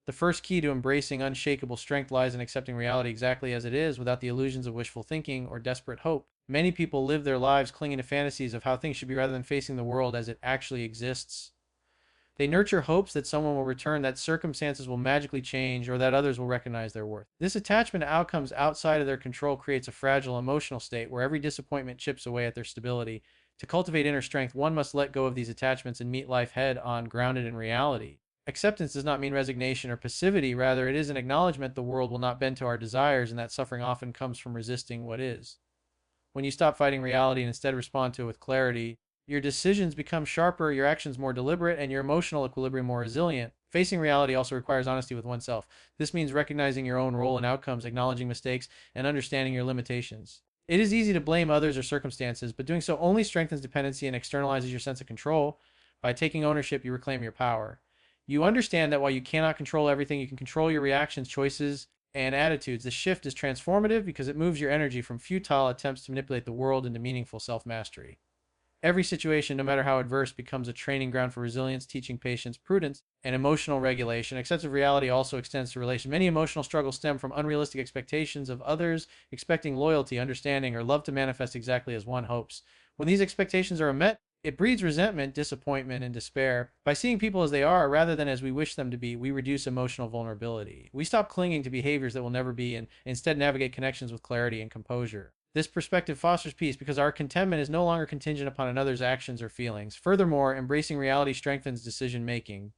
The first key to embracing unshakable strength lies in accepting reality exactly as it is without the illusions of wishful thinking or desperate hope. Many people live their lives clinging to fantasies of how things should be rather than facing the world as it actually exists. They nurture hopes that someone will return, that circumstances will magically change, or that others will recognize their worth. This attachment to outcomes outside of their control creates a fragile emotional state where every disappointment chips away at their stability. To cultivate inner strength, one must let go of these attachments and meet life head on, grounded in reality. Acceptance does not mean resignation or passivity, rather, it is an acknowledgement the world will not bend to our desires, and that suffering often comes from resisting what is. When you stop fighting reality and instead respond to it with clarity, your decisions become sharper, your actions more deliberate, and your emotional equilibrium more resilient. Facing reality also requires honesty with oneself. This means recognizing your own role in outcomes, acknowledging mistakes, and understanding your limitations. It is easy to blame others or circumstances, but doing so only strengthens dependency and externalizes your sense of control. By taking ownership, you reclaim your power. You understand that while you cannot control everything, you can control your reactions, choices, and attitudes. The shift is transformative because it moves your energy from futile attempts to manipulate the world into meaningful self mastery. Every situation, no matter how adverse, becomes a training ground for resilience, teaching patience, prudence, and emotional regulation. Acceptance of reality also extends to relation. Many emotional struggles stem from unrealistic expectations of others, expecting loyalty, understanding, or love to manifest exactly as one hopes. When these expectations are unmet, it breeds resentment, disappointment, and despair. By seeing people as they are rather than as we wish them to be, we reduce emotional vulnerability. We stop clinging to behaviors that will never be and instead navigate connections with clarity and composure. This perspective fosters peace because our contentment is no longer contingent upon another's actions or feelings. Furthermore, embracing reality strengthens decision making.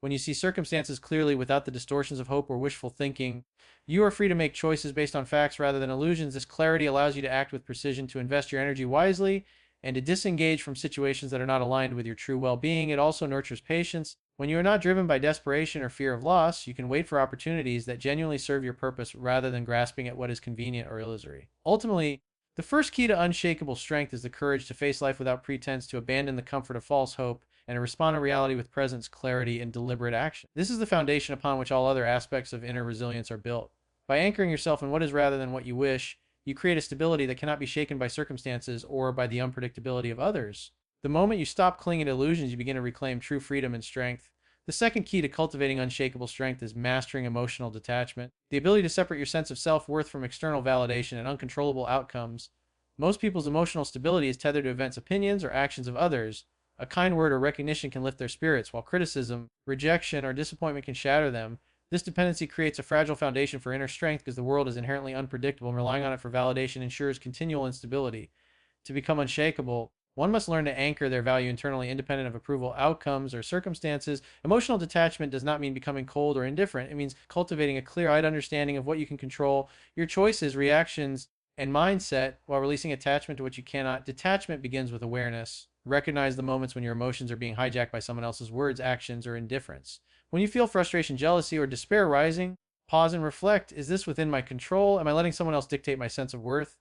When you see circumstances clearly without the distortions of hope or wishful thinking, you are free to make choices based on facts rather than illusions. This clarity allows you to act with precision, to invest your energy wisely, and to disengage from situations that are not aligned with your true well being. It also nurtures patience. When you are not driven by desperation or fear of loss, you can wait for opportunities that genuinely serve your purpose rather than grasping at what is convenient or illusory. Ultimately, the first key to unshakable strength is the courage to face life without pretense, to abandon the comfort of false hope, and to respond to reality with presence, clarity, and deliberate action. This is the foundation upon which all other aspects of inner resilience are built. By anchoring yourself in what is rather than what you wish, you create a stability that cannot be shaken by circumstances or by the unpredictability of others. The moment you stop clinging to illusions, you begin to reclaim true freedom and strength. The second key to cultivating unshakable strength is mastering emotional detachment, the ability to separate your sense of self worth from external validation and uncontrollable outcomes. Most people's emotional stability is tethered to events, opinions, or actions of others. A kind word or recognition can lift their spirits, while criticism, rejection, or disappointment can shatter them. This dependency creates a fragile foundation for inner strength because the world is inherently unpredictable, and relying on it for validation ensures continual instability. To become unshakable, one must learn to anchor their value internally, independent of approval, outcomes, or circumstances. Emotional detachment does not mean becoming cold or indifferent. It means cultivating a clear eyed understanding of what you can control, your choices, reactions, and mindset, while releasing attachment to what you cannot. Detachment begins with awareness. Recognize the moments when your emotions are being hijacked by someone else's words, actions, or indifference. When you feel frustration, jealousy, or despair rising, pause and reflect. Is this within my control? Am I letting someone else dictate my sense of worth?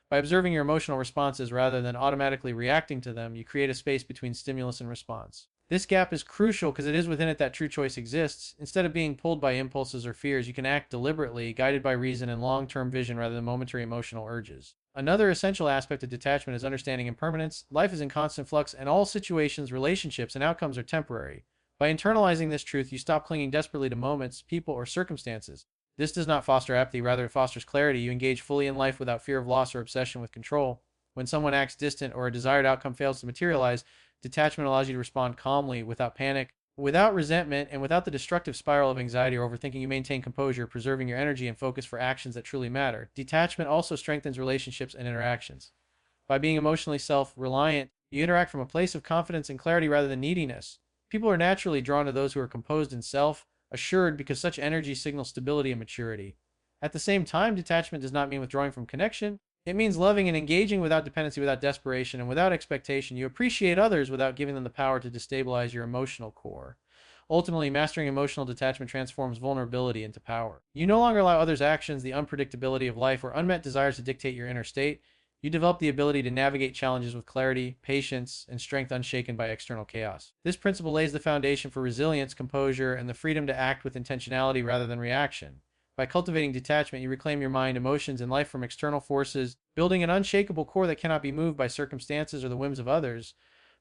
By observing your emotional responses rather than automatically reacting to them, you create a space between stimulus and response. This gap is crucial because it is within it that true choice exists. Instead of being pulled by impulses or fears, you can act deliberately, guided by reason and long term vision rather than momentary emotional urges. Another essential aspect of detachment is understanding impermanence. Life is in constant flux, and all situations, relationships, and outcomes are temporary. By internalizing this truth, you stop clinging desperately to moments, people, or circumstances. This does not foster apathy, rather, it fosters clarity. You engage fully in life without fear of loss or obsession with control. When someone acts distant or a desired outcome fails to materialize, detachment allows you to respond calmly, without panic, without resentment, and without the destructive spiral of anxiety or overthinking. You maintain composure, preserving your energy and focus for actions that truly matter. Detachment also strengthens relationships and interactions. By being emotionally self reliant, you interact from a place of confidence and clarity rather than neediness. People are naturally drawn to those who are composed and self assured because such energy signals stability and maturity. At the same time, detachment does not mean withdrawing from connection. It means loving and engaging without dependency, without desperation, and without expectation. You appreciate others without giving them the power to destabilize your emotional core. Ultimately, mastering emotional detachment transforms vulnerability into power. You no longer allow others' actions, the unpredictability of life, or unmet desires to dictate your inner state. You develop the ability to navigate challenges with clarity, patience, and strength unshaken by external chaos. This principle lays the foundation for resilience, composure, and the freedom to act with intentionality rather than reaction. By cultivating detachment, you reclaim your mind, emotions, and life from external forces, building an unshakable core that cannot be moved by circumstances or the whims of others.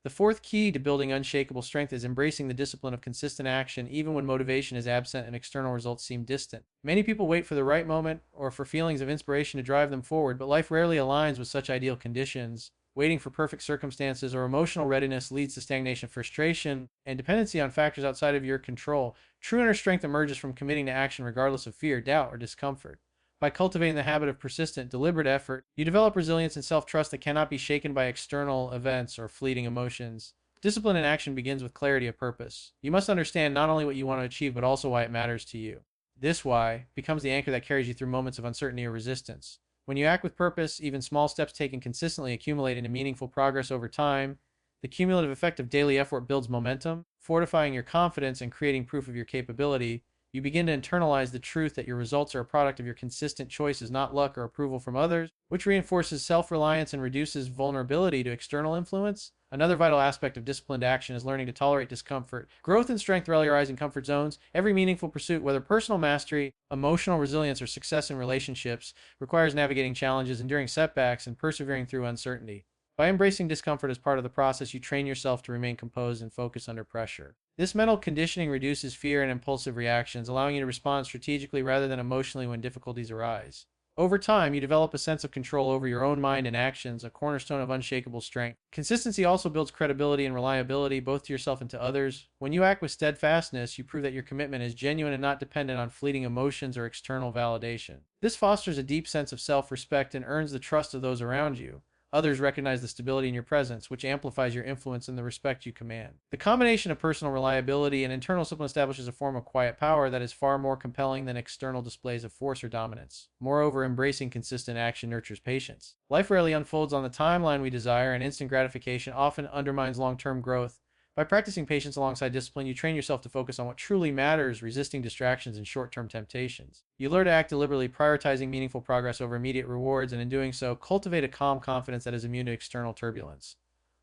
The fourth key to building unshakable strength is embracing the discipline of consistent action, even when motivation is absent and external results seem distant. Many people wait for the right moment or for feelings of inspiration to drive them forward, but life rarely aligns with such ideal conditions. Waiting for perfect circumstances or emotional readiness leads to stagnation, frustration, and dependency on factors outside of your control. True inner strength emerges from committing to action regardless of fear, doubt, or discomfort. By cultivating the habit of persistent, deliberate effort, you develop resilience and self-trust that cannot be shaken by external events or fleeting emotions. Discipline in action begins with clarity of purpose. You must understand not only what you want to achieve, but also why it matters to you. This why becomes the anchor that carries you through moments of uncertainty or resistance. When you act with purpose, even small steps taken consistently accumulate into meaningful progress over time. The cumulative effect of daily effort builds momentum, fortifying your confidence and creating proof of your capability. You begin to internalize the truth that your results are a product of your consistent choices, not luck or approval from others, which reinforces self-reliance and reduces vulnerability to external influence. Another vital aspect of disciplined action is learning to tolerate discomfort. Growth and strength rarely arise in comfort zones. Every meaningful pursuit, whether personal mastery, emotional resilience, or success in relationships, requires navigating challenges, enduring setbacks, and persevering through uncertainty. By embracing discomfort as part of the process, you train yourself to remain composed and focused under pressure. This mental conditioning reduces fear and impulsive reactions, allowing you to respond strategically rather than emotionally when difficulties arise. Over time, you develop a sense of control over your own mind and actions, a cornerstone of unshakable strength. Consistency also builds credibility and reliability, both to yourself and to others. When you act with steadfastness, you prove that your commitment is genuine and not dependent on fleeting emotions or external validation. This fosters a deep sense of self-respect and earns the trust of those around you. Others recognize the stability in your presence, which amplifies your influence and the respect you command. The combination of personal reliability and internal discipline establishes a form of quiet power that is far more compelling than external displays of force or dominance. Moreover, embracing consistent action nurtures patience. Life rarely unfolds on the timeline we desire, and instant gratification often undermines long-term growth. By practicing patience alongside discipline, you train yourself to focus on what truly matters, resisting distractions and short-term temptations. You learn to act deliberately, prioritizing meaningful progress over immediate rewards, and in doing so, cultivate a calm confidence that is immune to external turbulence.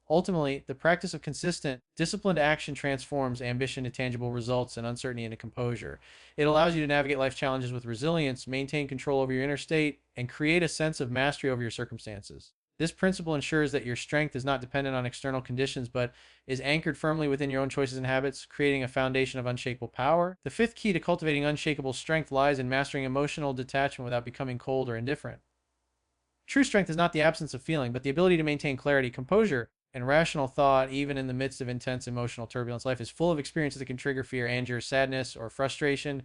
Ultimately, the practice of consistent, disciplined action transforms ambition to tangible results and uncertainty into composure. It allows you to navigate life challenges with resilience, maintain control over your inner state, and create a sense of mastery over your circumstances. This principle ensures that your strength is not dependent on external conditions, but is anchored firmly within your own choices and habits, creating a foundation of unshakable power. The fifth key to cultivating unshakable strength lies in mastering emotional detachment without becoming cold or indifferent. True strength is not the absence of feeling, but the ability to maintain clarity, composure, and rational thought even in the midst of intense emotional turbulence. Life is full of experiences that can trigger fear, anger, sadness, or frustration.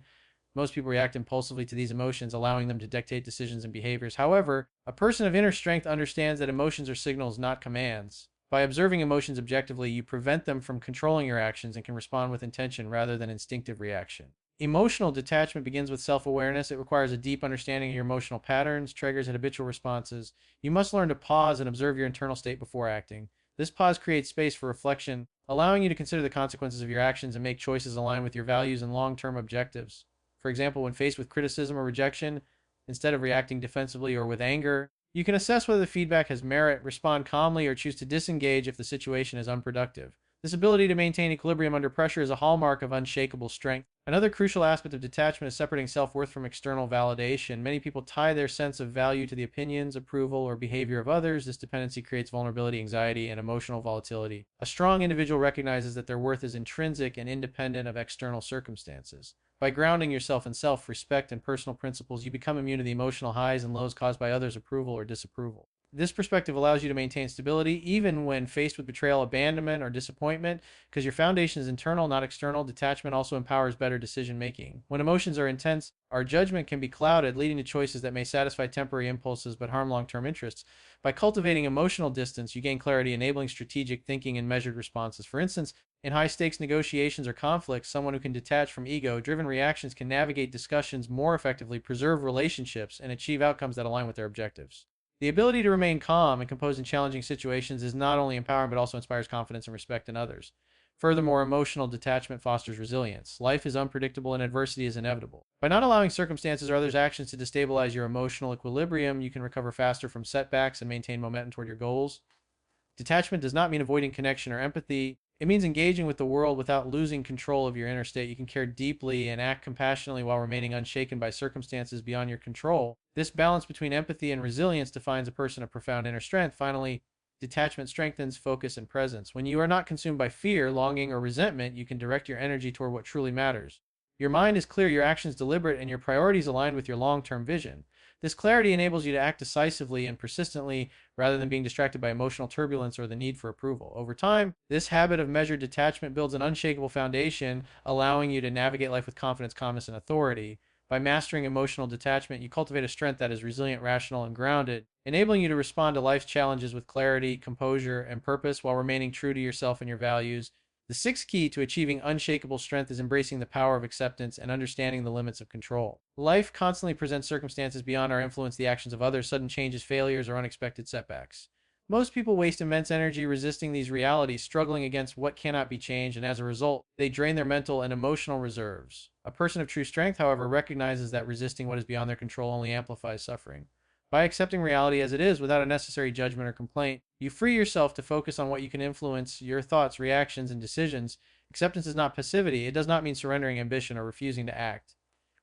Most people react impulsively to these emotions, allowing them to dictate decisions and behaviors. However, a person of inner strength understands that emotions are signals, not commands. By observing emotions objectively, you prevent them from controlling your actions and can respond with intention rather than instinctive reaction. Emotional detachment begins with self-awareness. It requires a deep understanding of your emotional patterns, triggers, and habitual responses. You must learn to pause and observe your internal state before acting. This pause creates space for reflection, allowing you to consider the consequences of your actions and make choices aligned with your values and long-term objectives. For example, when faced with criticism or rejection, instead of reacting defensively or with anger, you can assess whether the feedback has merit, respond calmly, or choose to disengage if the situation is unproductive. This ability to maintain equilibrium under pressure is a hallmark of unshakable strength. Another crucial aspect of detachment is separating self-worth from external validation. Many people tie their sense of value to the opinions, approval, or behavior of others. This dependency creates vulnerability, anxiety, and emotional volatility. A strong individual recognizes that their worth is intrinsic and independent of external circumstances. By grounding yourself in self-respect and personal principles, you become immune to the emotional highs and lows caused by others' approval or disapproval. This perspective allows you to maintain stability even when faced with betrayal, abandonment, or disappointment, because your foundation is internal, not external. Detachment also empowers better decision making. When emotions are intense, our judgment can be clouded, leading to choices that may satisfy temporary impulses but harm long-term interests. By cultivating emotional distance, you gain clarity, enabling strategic thinking and measured responses. For instance, in high-stakes negotiations or conflicts, someone who can detach from ego-driven reactions can navigate discussions more effectively, preserve relationships, and achieve outcomes that align with their objectives. The ability to remain calm and composed in challenging situations is not only empowering but also inspires confidence and respect in others. Furthermore, emotional detachment fosters resilience. Life is unpredictable and adversity is inevitable. By not allowing circumstances or others' actions to destabilize your emotional equilibrium, you can recover faster from setbacks and maintain momentum toward your goals. Detachment does not mean avoiding connection or empathy. It means engaging with the world without losing control of your inner state. You can care deeply and act compassionately while remaining unshaken by circumstances beyond your control. This balance between empathy and resilience defines a person of profound inner strength. Finally, Detachment strengthens focus and presence. When you are not consumed by fear, longing, or resentment, you can direct your energy toward what truly matters. Your mind is clear, your actions deliberate, and your priorities aligned with your long-term vision. This clarity enables you to act decisively and persistently rather than being distracted by emotional turbulence or the need for approval. Over time, this habit of measured detachment builds an unshakable foundation, allowing you to navigate life with confidence, calmness, and authority. By mastering emotional detachment, you cultivate a strength that is resilient, rational, and grounded, enabling you to respond to life's challenges with clarity, composure, and purpose while remaining true to yourself and your values. The sixth key to achieving unshakable strength is embracing the power of acceptance and understanding the limits of control. Life constantly presents circumstances beyond our influence, the actions of others, sudden changes, failures, or unexpected setbacks. Most people waste immense energy resisting these realities, struggling against what cannot be changed, and as a result, they drain their mental and emotional reserves. A person of true strength, however, recognizes that resisting what is beyond their control only amplifies suffering. By accepting reality as it is without unnecessary judgment or complaint, you free yourself to focus on what you can influence, your thoughts, reactions, and decisions. Acceptance is not passivity. It does not mean surrendering ambition or refusing to act.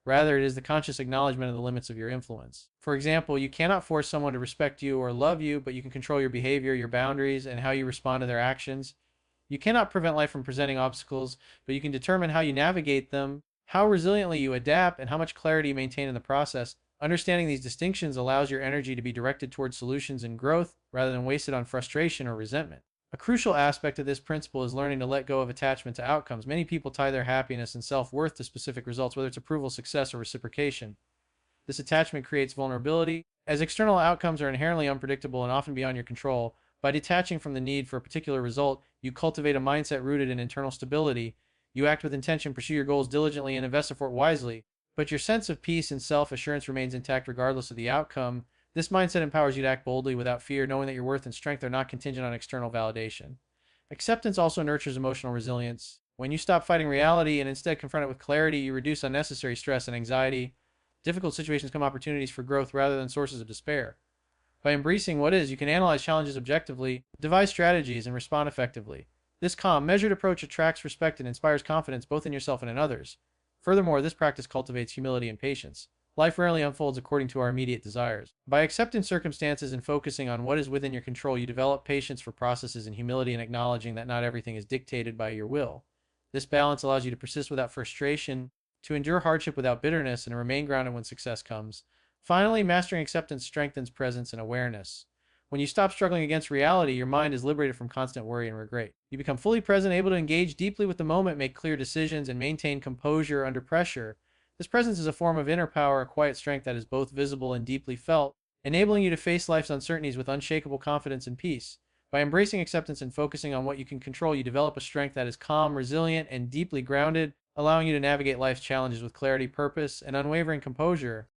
Rather, it is the conscious acknowledgement of the limits of your influence. For example, you cannot force someone to respect you or love you, but you can control your behavior, your boundaries, and how you respond to their actions. You cannot prevent life from presenting obstacles, but you can determine how you navigate them, how resiliently you adapt, and how much clarity you maintain in the process. Understanding these distinctions allows your energy to be directed towards solutions and growth rather than wasted on frustration or resentment. A crucial aspect of this principle is learning to let go of attachment to outcomes. Many people tie their happiness and self-worth to specific results, whether it's approval, success, or reciprocation. This attachment creates vulnerability, as external outcomes are inherently unpredictable and often beyond your control. By detaching from the need for a particular result, you cultivate a mindset rooted in internal stability. You act with intention, pursue your goals diligently, and invest effort wisely. But your sense of peace and self-assurance remains intact regardless of the outcome. This mindset empowers you to act boldly without fear, knowing that your worth and strength are not contingent on external validation. Acceptance also nurtures emotional resilience. When you stop fighting reality and instead confront it with clarity, you reduce unnecessary stress and anxiety. Difficult situations become opportunities for growth rather than sources of despair. By embracing what is, you can analyze challenges objectively, devise strategies, and respond effectively. This calm, measured approach attracts respect and inspires confidence both in yourself and in others. Furthermore, this practice cultivates humility and patience. Life rarely unfolds according to our immediate desires. By accepting circumstances and focusing on what is within your control, you develop patience for processes and humility in acknowledging that not everything is dictated by your will. This balance allows you to persist without frustration, to endure hardship without bitterness, and to remain grounded when success comes. Finally, mastering acceptance strengthens presence and awareness. When you stop struggling against reality, your mind is liberated from constant worry and regret. You become fully present, able to engage deeply with the moment, make clear decisions, and maintain composure under pressure. This presence is a form of inner power, a quiet strength that is both visible and deeply felt, enabling you to face life's uncertainties with unshakable confidence and peace. By embracing acceptance and focusing on what you can control, you develop a strength that is calm, resilient, and deeply grounded, allowing you to navigate life's challenges with clarity, purpose, and unwavering composure.